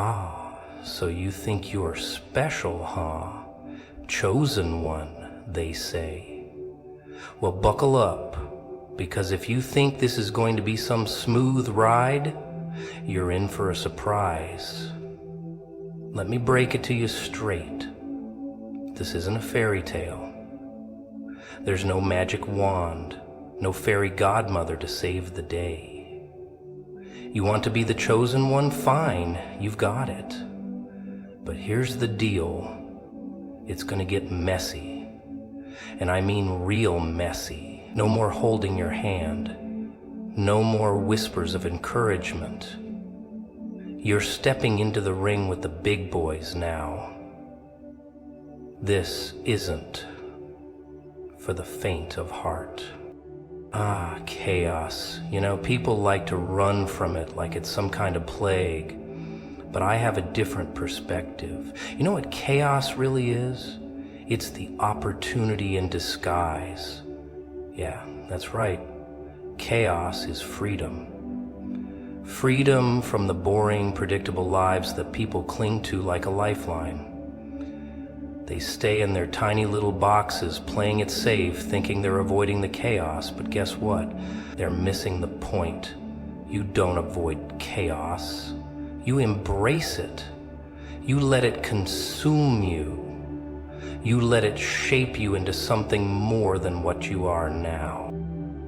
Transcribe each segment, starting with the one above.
Ah, so you think you're special, huh? Chosen one, they say. Well, buckle up, because if you think this is going to be some smooth ride, you're in for a surprise. Let me break it to you straight. This isn't a fairy tale. There's no magic wand, no fairy godmother to save the day. You want to be the chosen one? Fine, you've got it. But here's the deal. It's gonna get messy. And I mean real messy. No more holding your hand. No more whispers of encouragement. You're stepping into the ring with the big boys now. This isn't for the faint of heart. Ah, chaos. You know, people like to run from it like it's some kind of plague. But I have a different perspective. You know what chaos really is? It's the opportunity in disguise. Yeah, that's right. Chaos is freedom. Freedom from the boring, predictable lives that people cling to like a lifeline. They stay in their tiny little boxes, playing it safe, thinking they're avoiding the chaos, but guess what? They're missing the point. You don't avoid chaos. You embrace it. You let it consume you. You let it shape you into something more than what you are now.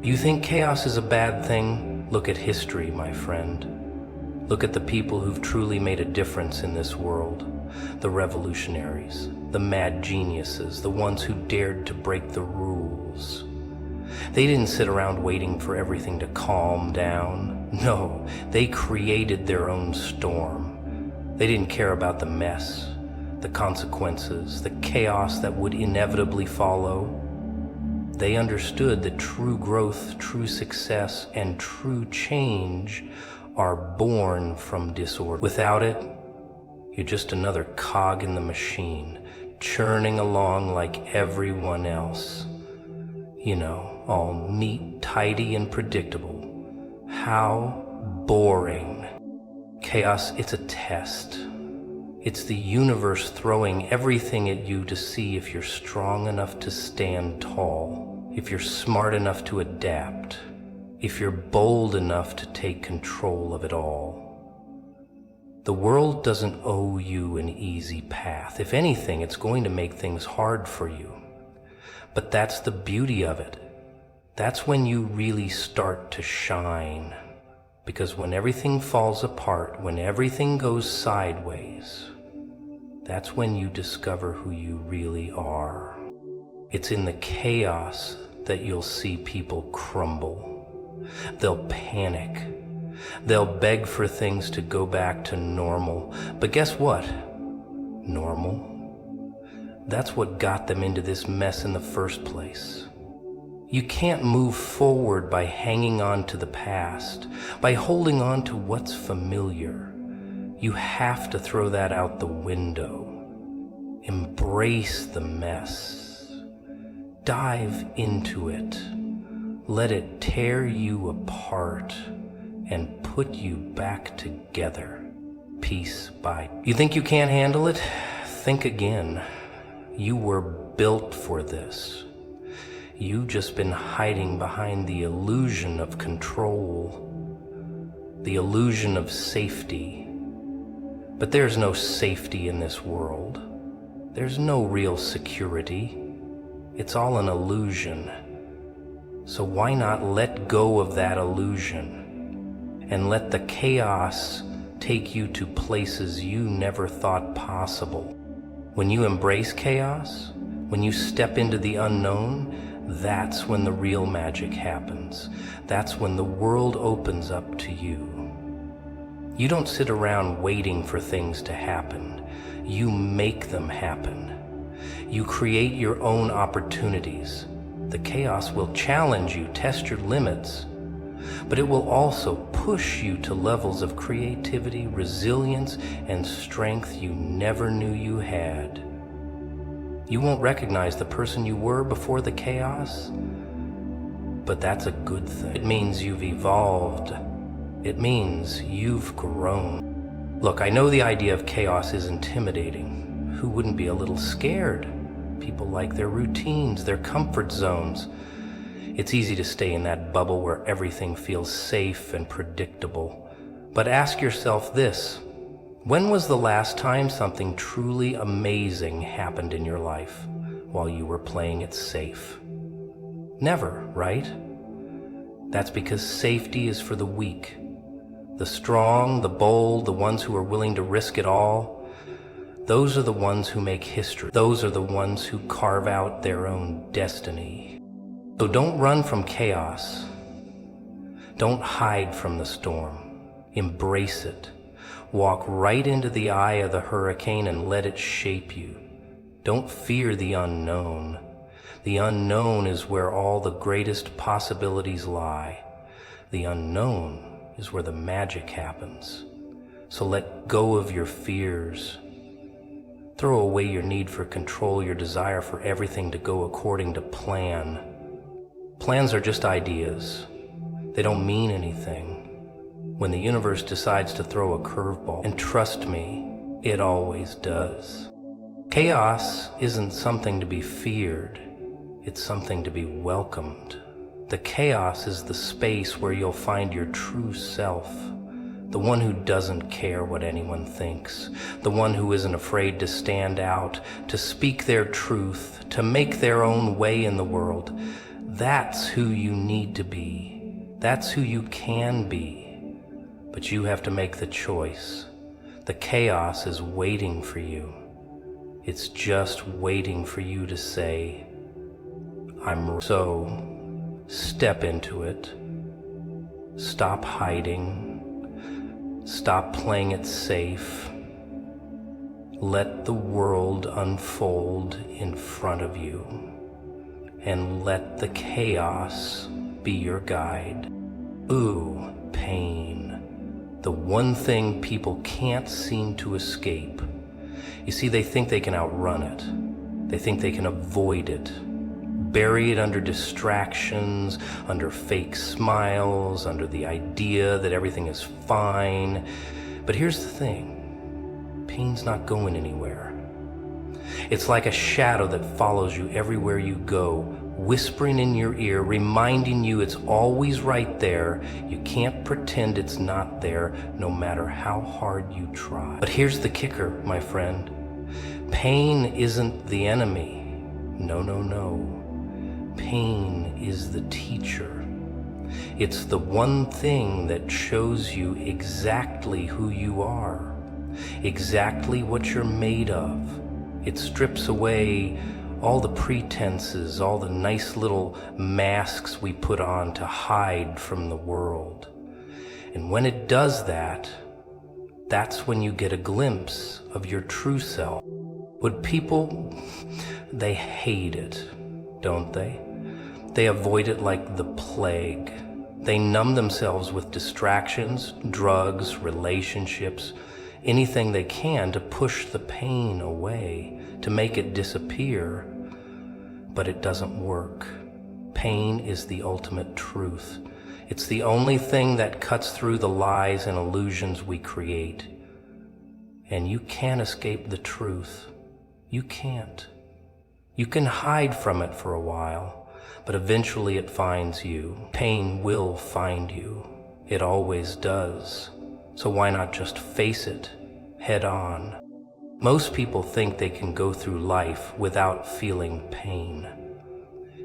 You think chaos is a bad thing? Look at history, my friend. Look at the people who've truly made a difference in this world. The revolutionaries, the mad geniuses, the ones who dared to break the rules. They didn't sit around waiting for everything to calm down. No, they created their own storm. They didn't care about the mess, the consequences, the chaos that would inevitably follow. They understood that true growth, true success, and true change are born from disorder. Without it, you're just another cog in the machine, churning along like everyone else. You know, all neat, tidy, and predictable. How boring. Chaos, it's a test. It's the universe throwing everything at you to see if you're strong enough to stand tall, if you're smart enough to adapt, if you're bold enough to take control of it all. The world doesn't owe you an easy path. If anything, it's going to make things hard for you. But that's the beauty of it. That's when you really start to shine. Because when everything falls apart, when everything goes sideways, that's when you discover who you really are. It's in the chaos that you'll see people crumble. They'll panic. They'll beg for things to go back to normal. But guess what? Normal. That's what got them into this mess in the first place. You can't move forward by hanging on to the past, by holding on to what's familiar. You have to throw that out the window. Embrace the mess. Dive into it. Let it tear you apart and put you back together, piece by piece. You think you can't handle it? Think again. You were built for this. You've just been hiding behind the illusion of control, the illusion of safety. But there's no safety in this world. There's no real security. It's all an illusion. So why not let go of that illusion and let the chaos take you to places you never thought possible? When you embrace chaos, when you step into the unknown, that's when the real magic happens. That's when the world opens up to you. You don't sit around waiting for things to happen. You make them happen. You create your own opportunities. The chaos will challenge you, test your limits, but it will also push you to levels of creativity, resilience, and strength you never knew you had. You won't recognize the person you were before the chaos, but that's a good thing. It means you've evolved. It means you've grown. Look, I know the idea of chaos is intimidating. Who wouldn't be a little scared? People like their routines, their comfort zones. It's easy to stay in that bubble where everything feels safe and predictable. But ask yourself this: when was the last time something truly amazing happened in your life while you were playing it safe? Never, right? That's because safety is for the weak. The strong, the bold, the ones who are willing to risk it all, those are the ones who make history. Those are the ones who carve out their own destiny. So don't run from chaos. Don't hide from the storm. Embrace it. Walk right into the eye of the hurricane and let it shape you. Don't fear the unknown. The unknown is where all the greatest possibilities lie. The unknown is where the magic happens. So let go of your fears. Throw away your need for control, your desire for everything to go according to plan. Plans are just ideas. They don't mean anything. When the universe decides to throw a curveball, and trust me, it always does. Chaos isn't something to be feared. It's something to be welcomed. The chaos is the space where you'll find your true self, the one who doesn't care what anyone thinks, the one who isn't afraid to stand out, to speak their truth, to make their own way in the world. That's who you need to be. That's who you can be. But you have to make the choice. The chaos is waiting for you. It's just waiting for you to say, So step into it. Stop hiding. Stop playing it safe. Let the world unfold in front of you, and let the chaos be your guide. Ooh, pain. The one thing people can't seem to escape. You see, they think they can outrun it. They think they can avoid it. Bury it under distractions, under fake smiles, under the idea that everything is fine. But here's the thing. Pain's not going anywhere. It's like a shadow that follows you everywhere you go, whispering in your ear, reminding you it's always right there. You can't pretend it's not there, no matter how hard you try. But here's the kicker, my friend. Pain isn't the enemy. No, no, no. Pain is the teacher. It's the one thing that shows you exactly who you are, exactly what you're made of. It strips away all the pretenses, all the nice little masks we put on to hide from the world. And when it does that, that's when you get a glimpse of your true self. But people, they hate it, don't they? They avoid it like the plague. They numb themselves with distractions, drugs, relationships, anything they can to push the pain away, to make it disappear. But it doesn't work. Pain is the ultimate truth. It's the only thing that cuts through the lies and illusions we create. And you can't escape the truth. You can't. You can hide from it for a while, but eventually it finds you. Pain will find you. It always does. So why not just face it head on? Most people think they can go through life without feeling pain.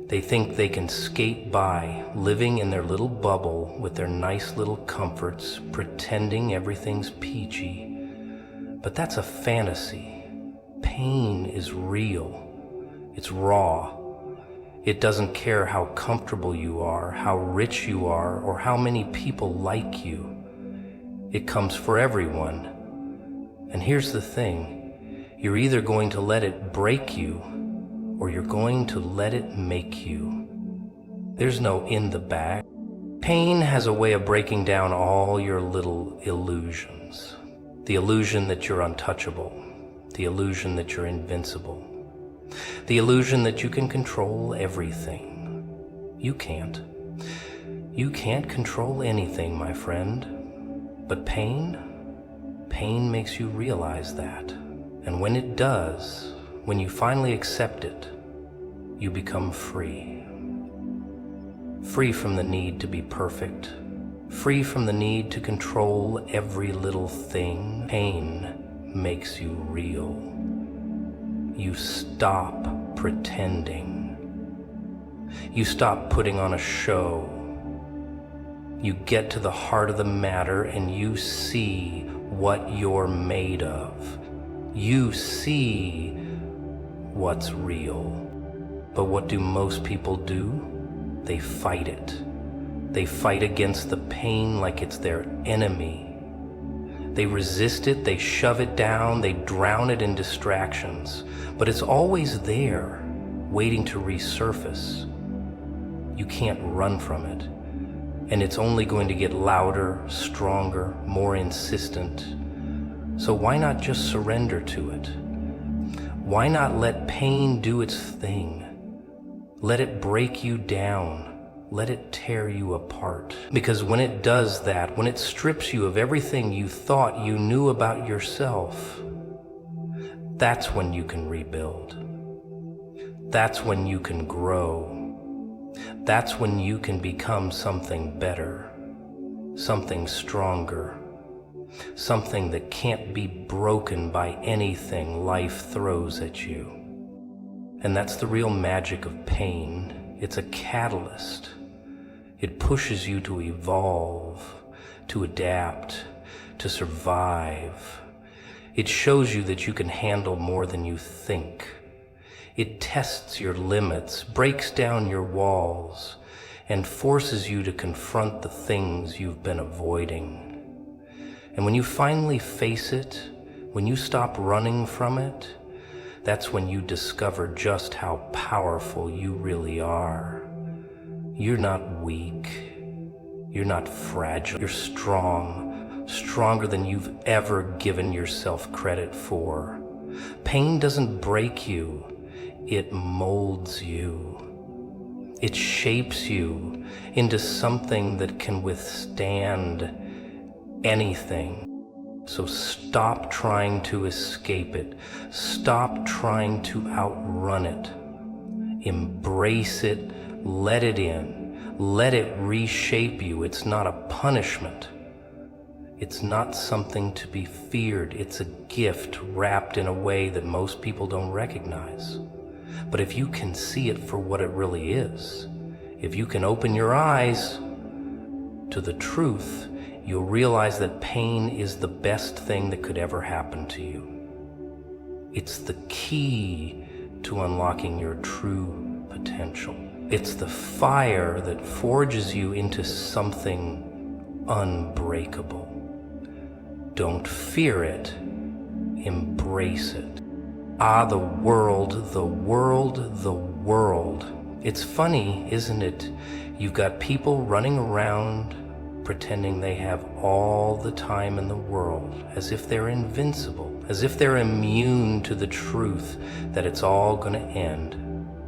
They think they can skate by, living in their little bubble with their nice little comforts, pretending everything's peachy. But that's a fantasy. Pain is real. It's raw. It doesn't care how comfortable you are, how rich you are, or how many people like you. It comes for everyone. And here's the thing. You're either going to let it break you, or you're going to let it make you. There's no in the bag. Pain has a way of breaking down all your little illusions. The illusion that you're untouchable. The illusion that you're invincible. The illusion that you can control everything. You can't. You can't control anything, my friend. But pain pain makes you realize that. And when it does, when you finally accept it, you become free. Free from the need to be perfect. Free from the need to control every little thing. Pain makes you real. You stop pretending. You stop putting on a show. You get to the heart of the matter and you see what you're made of. You see what's real. But what do most people do? They fight it. They fight against the pain like it's their enemy. They resist it, they shove it down, they drown it in distractions. But it's always there, waiting to resurface. You can't run from it. And it's only going to get louder, stronger, more insistent. So why not just surrender to it? Why not let pain do its thing? Let it break you down. Let it tear you apart. Because when it does that, when it strips you of everything you thought you knew about yourself, that's when you can rebuild. That's when you can grow. That's when you can become something better, something stronger, something that can't be broken by anything life throws at you. And that's the real magic of pain. It's a catalyst. It pushes you to evolve, to adapt, to survive. It shows you that you can handle more than you think. It tests your limits, breaks down your walls, and forces you to confront the things you've been avoiding. And when you finally face it, when you stop running from it, that's when you discover just how powerful you really are. You're not weak. You're not fragile. You're strong, stronger than you've ever given yourself credit for. Pain doesn't break you. It molds you. It shapes you into something that can withstand anything. So stop trying to escape it. Stop trying to outrun it. Embrace it. Let it in. Let it reshape you. It's not a punishment. It's not something to be feared. It's a gift wrapped in a way that most people don't recognize. But if you can see it for what it really is, if you can open your eyes to the truth, you'll realize that pain is the best thing that could ever happen to you. It's the key to unlocking your true potential. It's the fire that forges you into something unbreakable. Don't fear it, embrace it. Ah, the world, the world, the world. It's funny, isn't it? You've got people running around pretending they have all the time in the world, as if they're invincible, as if they're immune to the truth that it's all going to end.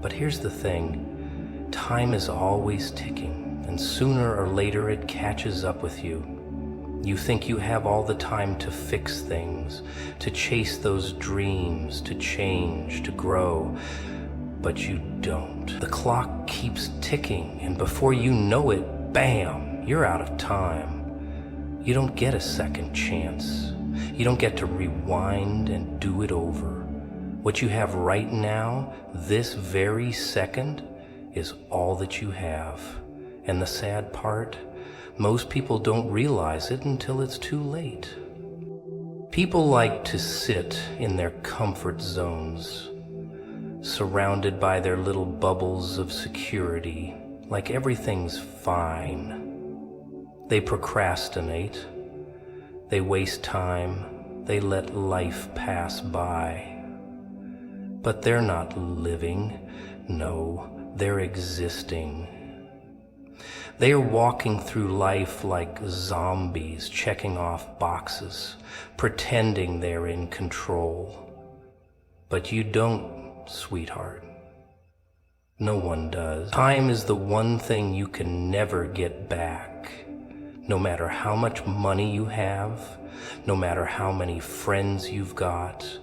But here's the thing, time is always ticking, and sooner or later it catches up with you. You think you have all the time to fix things, to chase those dreams, to change, to grow, but you don't. The clock keeps ticking, and before you know it, bam, you're out of time. You don't get a second chance. You don't get to rewind and do it over. What you have right now, this very second, is all that you have. And the sad part, most people don't realize it until it's too late. People like to sit in their comfort zones, surrounded by their little bubbles of security, like everything's fine. They procrastinate, they waste time, they let life pass by. But they're not living, no, they're existing. They are walking through life like zombies, checking off boxes, pretending they're in control. But you don't, sweetheart. No one does. Time is the one thing you can never get back. No matter how much money you have, no matter how many friends you've got,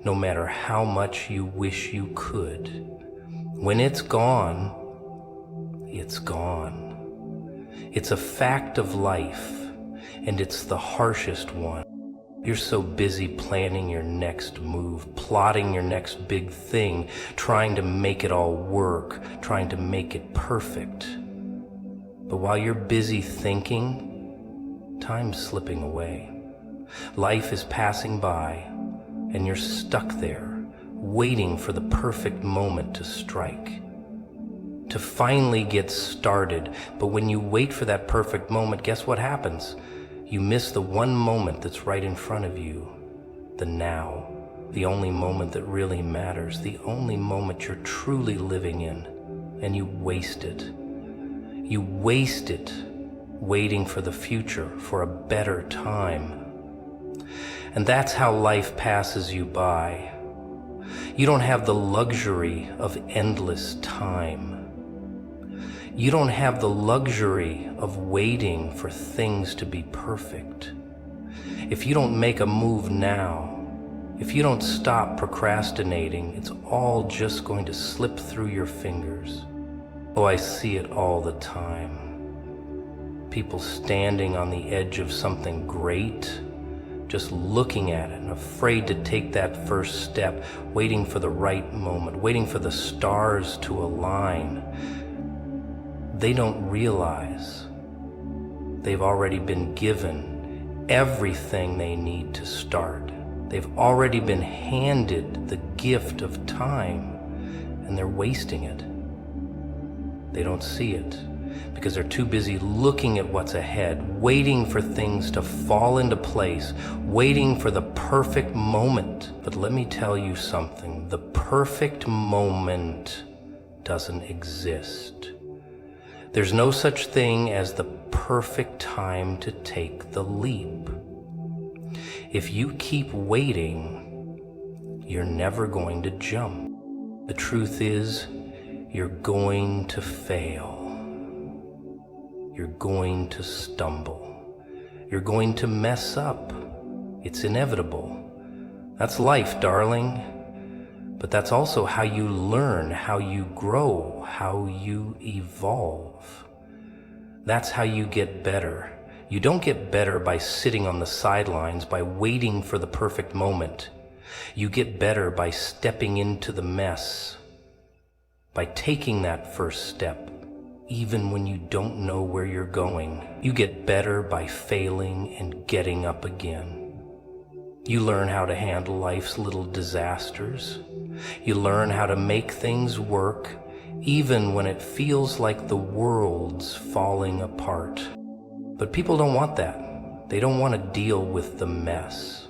no matter how much you wish you could, when it's gone, it's gone. It's a fact of life, and it's the harshest one. You're so busy planning your next move, plotting your next big thing, trying to make it all work, trying to make it perfect. But while you're busy thinking, time's slipping away. Life is passing by, and you're stuck there, waiting for the perfect moment to strike, to finally get started. But when you wait for that perfect moment, guess what happens? You miss the one moment that's right in front of you, the now, the only moment that really matters, the only moment you're truly living in, and you waste it. You waste it waiting for the future, for a better time. And that's how life passes you by. You don't have the luxury of endless time. You don't have the luxury of waiting for things to be perfect. If you don't make a move now, if you don't stop procrastinating, it's all just going to slip through your fingers. Oh, I see it all the time. People standing on the edge of something great, just looking at it and afraid to take that first step, waiting for the right moment, waiting for the stars to align. They don't realize they've already been given everything they need to start. They've already been handed the gift of time, and they're wasting it. They don't see it because they're too busy looking at what's ahead, waiting for things to fall into place, waiting for the perfect moment. But let me tell you something, the perfect moment doesn't exist. There's no such thing as the perfect time to take the leap. If you keep waiting, you're never going to jump. The truth is, you're going to fail. You're going to stumble. You're going to mess up. It's inevitable. That's life, darling. But that's also how you learn, how you grow, how you evolve. That's how you get better. You don't get better by sitting on the sidelines, by waiting for the perfect moment. You get better by stepping into the mess, by taking that first step, even when you don't know where you're going. You get better by failing and getting up again. You learn how to handle life's little disasters. You learn how to make things work, even when it feels like the world's falling apart. But people don't want that. They don't want to deal with the mess.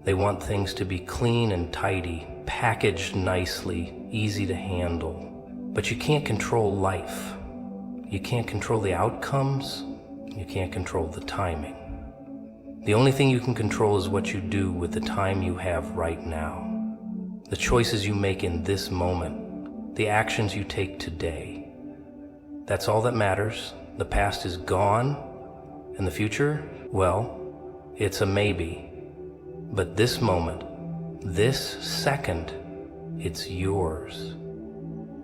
They want things to be clean and tidy, packaged nicely, easy to handle. But you can't control life. You can't control the outcomes. You can't control the timing. The only thing you can control is what you do with the time you have right now. The choices you make in this moment, the actions you take today. That's all that matters. The past is gone, and the future, well, it's a maybe. But this moment, this second, it's yours.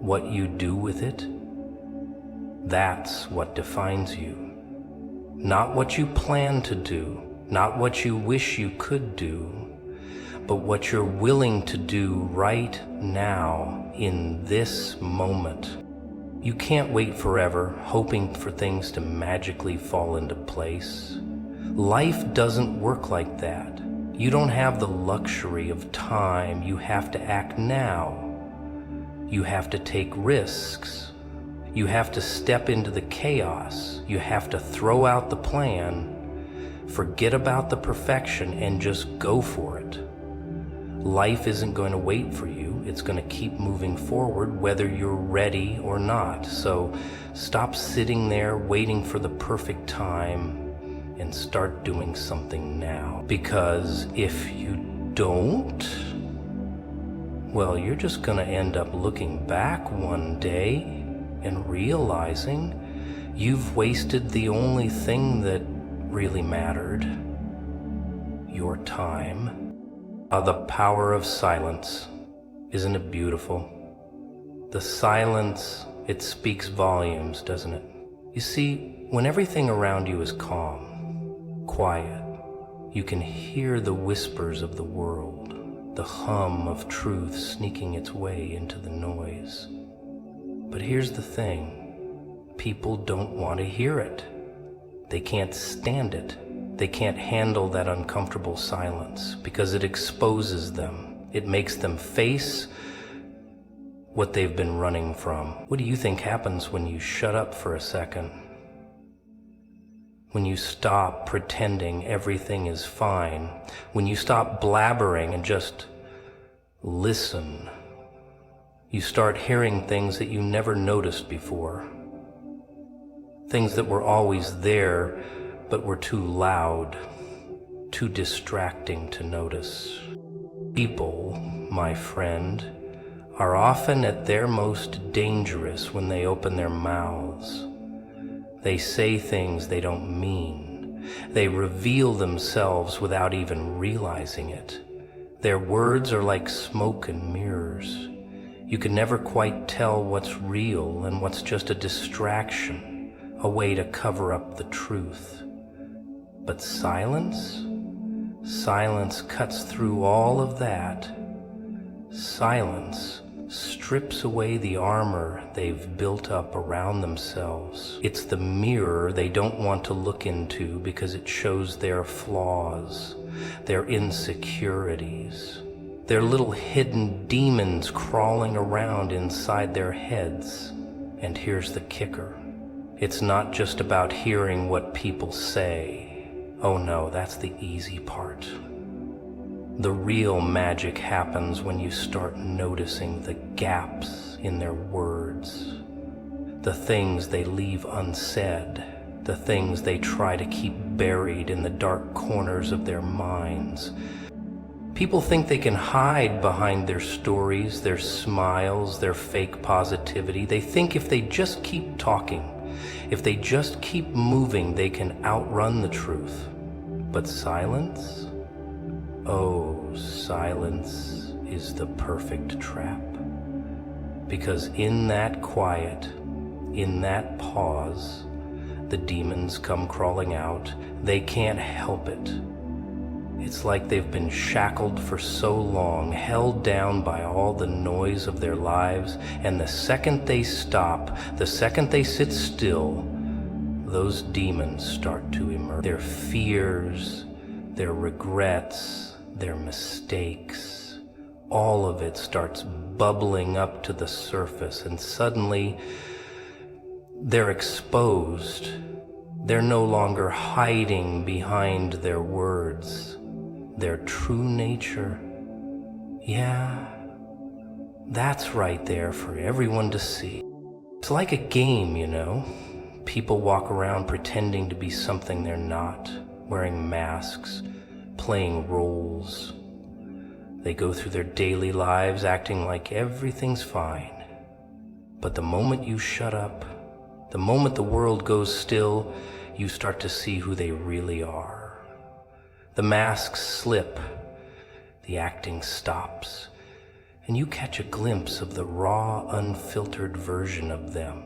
What you do with it, that's what defines you. Not what you plan to do, not what you wish you could do, but what you're willing to do right now in this moment. You can't wait forever, hoping for things to magically fall into place. Life doesn't work like that. You don't have the luxury of time. You have to act now. You have to take risks. You have to step into the chaos. You have to throw out the plan, forget about the perfection, and just go for it. Life isn't going to wait for you. It's going to keep moving forward whether you're ready or not. So stop sitting there waiting for the perfect time and start doing something now. Because if you don't, well, you're just going to end up looking back one day and realizing you've wasted the only thing that really mattered, your time. The power of silence. Isn't it beautiful? The silence, it speaks volumes, doesn't it? You see, when everything around you is calm, quiet, you can hear the whispers of the world, the hum of truth sneaking its way into the noise. But here's the thing, people don't want to hear it. They can't stand it. They can't handle that uncomfortable silence because it exposes them. It makes them face what they've been running from. What do you think happens when you shut up for a second? When you stop pretending everything is fine, when you stop blabbering and just listen, you start hearing things that you never noticed before. Things that were always there, but were too loud, too distracting to notice. People, my friend, are often at their most dangerous when they open their mouths. They say things they don't mean. They reveal themselves without even realizing it. Their words are like smoke and mirrors. You can never quite tell what's real and what's just a distraction, a way to cover up the truth. But silence? Silence cuts through all of that. Silence strips away the armor they've built up around themselves. It's the mirror they don't want to look into because it shows their flaws, their insecurities, their little hidden demons crawling around inside their heads. And here's the kicker. It's not just about hearing what people say. Oh no, that's the easy part. The real magic happens when you start noticing the gaps in their words, the things they leave unsaid, the things they try to keep buried in the dark corners of their minds. People think they can hide behind their stories, their smiles, their fake positivity. They think if they just keep talking, if they just keep moving, they can outrun the truth. But silence? Oh, silence is the perfect trap. Because in that quiet, in that pause, the demons come crawling out. They can't help it. It's like they've been shackled for so long, held down by all the noise of their lives, and the second they stop, the second they sit still, those demons start to emerge. Their fears, their regrets, their mistakes, all of it starts bubbling up to the surface, and suddenly they're exposed. They're no longer hiding behind their words, their true nature. Yeah, that's right there for everyone to see. It's like a game, you know. People walk around pretending to be something they're not, wearing masks, playing roles. They go through their daily lives acting like everything's fine. But the moment you shut up, the moment the world goes still, you start to see who they really are. The masks slip, the acting stops, and you catch a glimpse of the raw, unfiltered version of them,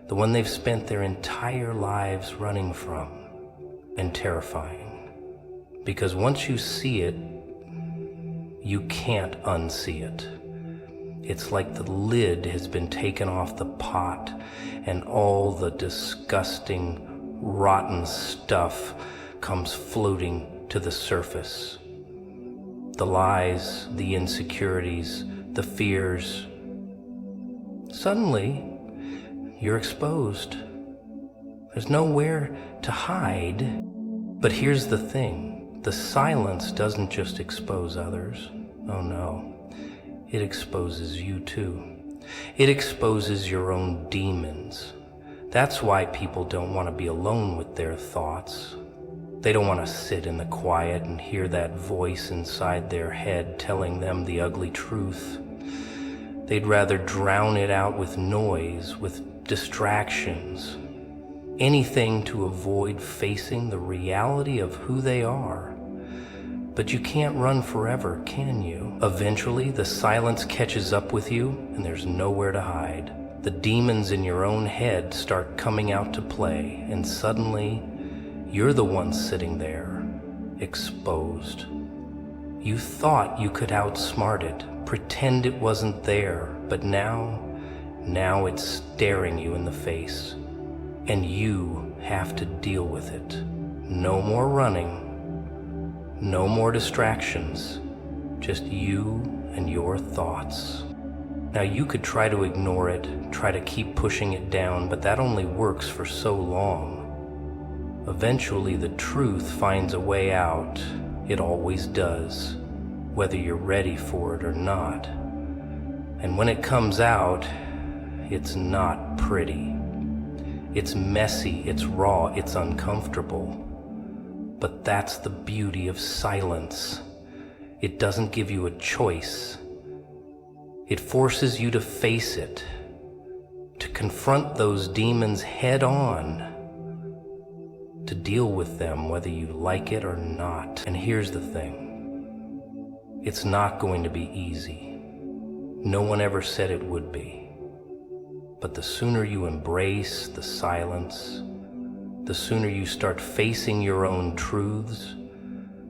the one they've spent their entire lives running from, and terrifying. Because once you see it, you can't unsee it. It's like the lid has been taken off the pot and all the disgusting, rotten stuff comes floating to the surface. The lies, the insecurities, the fears. Suddenly, you're exposed. There's nowhere to hide. But here's the thing. The silence doesn't just expose others. Oh no, it exposes you too. It exposes your own demons. That's why people don't want to be alone with their thoughts. They don't want to sit in the quiet and hear that voice inside their head telling them the ugly truth. They'd rather drown it out with noise, with distractions. anything to avoid facing the reality of who they are. But you can't run forever, can you? Eventually, the silence catches up with you and there's nowhere to hide. The demons in your own head start coming out to play, and suddenly, you're the one sitting there, exposed. You thought you could outsmart it, pretend it wasn't there, but now it's staring you in the face, and you have to deal with it. No more running, no more distractions, just you and your thoughts. Now you could try to ignore it, try to keep pushing it down, but that only works for so long. Eventually the truth finds a way out. It always does, whether you're ready for it or not. And when it comes out, it's not pretty. It's messy, it's raw, it's uncomfortable. But that's the beauty of silence. It doesn't give you a choice. It forces you to face it, to confront those demons head on, to deal with them whether you like it or not. And here's the thing, it's not going to be easy. No one ever said it would be. But the sooner you embrace the silence, the sooner you start facing your own truths,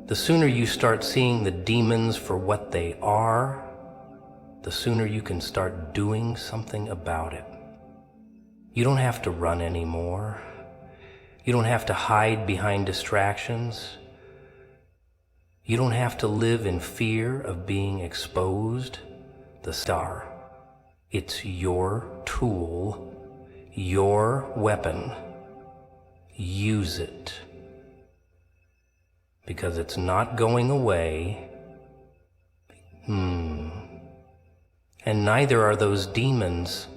the sooner you start seeing the demons for what they are, the sooner you can start doing something about it. You don't have to run anymore. You don't have to hide behind distractions. You don't have to live in fear of being exposed. The star. It's your tool, your weapon. Use it. Because it's not going away. And neither are those demons